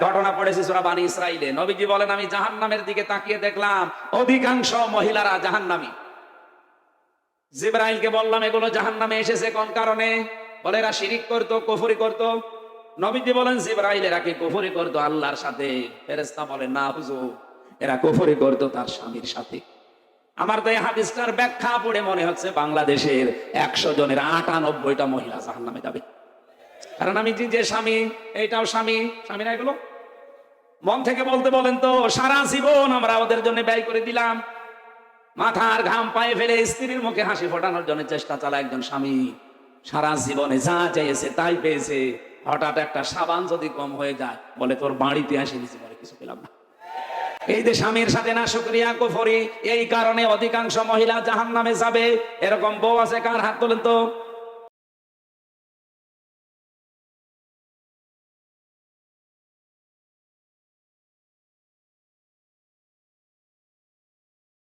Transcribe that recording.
ঘটনা পড়েছে সূরা বনী ইসরাঈলে। নবীজি বলেন, আমি জাহান্নামের দিকে তাকিয়ে দেখলাম অধিকাংশ মহিলারা জাহান্নামী। জিবরাইলকে বললাম, এগুলো জাহান্নামে এসেছে কোন কারণে? বলে এরা শিরিক করতো, কুফরি করতো। নবীজি বলেন, জিবরাইল এরা কি কুফরি করতো আল্লাহর সাথে? ফেরেশতা বলে, না হুজুর, এরা কুফরি করতো তার স্বামীর সাথে। আমার তো এই হাদিসটার ব্যাখ্যা পড়ে মনে হচ্ছে বাংলাদেশের 100 জনের 98টা মহিলা জাহান্নামে যাবে। কারণ আমি যে স্বামী, এইটাও স্বামী, স্বামী না এগুলো? মন থেকে বলতে বলেন তো, সারা জীবন আমরা ওদের জন্য ব্যয় করে দিলাম, মাথার ঘাম পায়ে ফেলে স্ত্রীর মুখে হাসি ফোটানোর জন্য চেষ্টা চালা একজন স্বামী। সারা জীবনে যা চেয়েছে তাই পেয়েছে। হঠাৎ একটা সাবান যদি কম হয়ে যায়, বলে তোর বাড়িতে আসি নিচে, বলে কিছু পেলাম না। এই যে স্বামীর সাথে না শুকরিয়া কুফরি, এই কারণে অধিকাংশ মহিলা জাহান্নামে যাবে। এরকম বউ আছে কার? হাত তোলেন তো।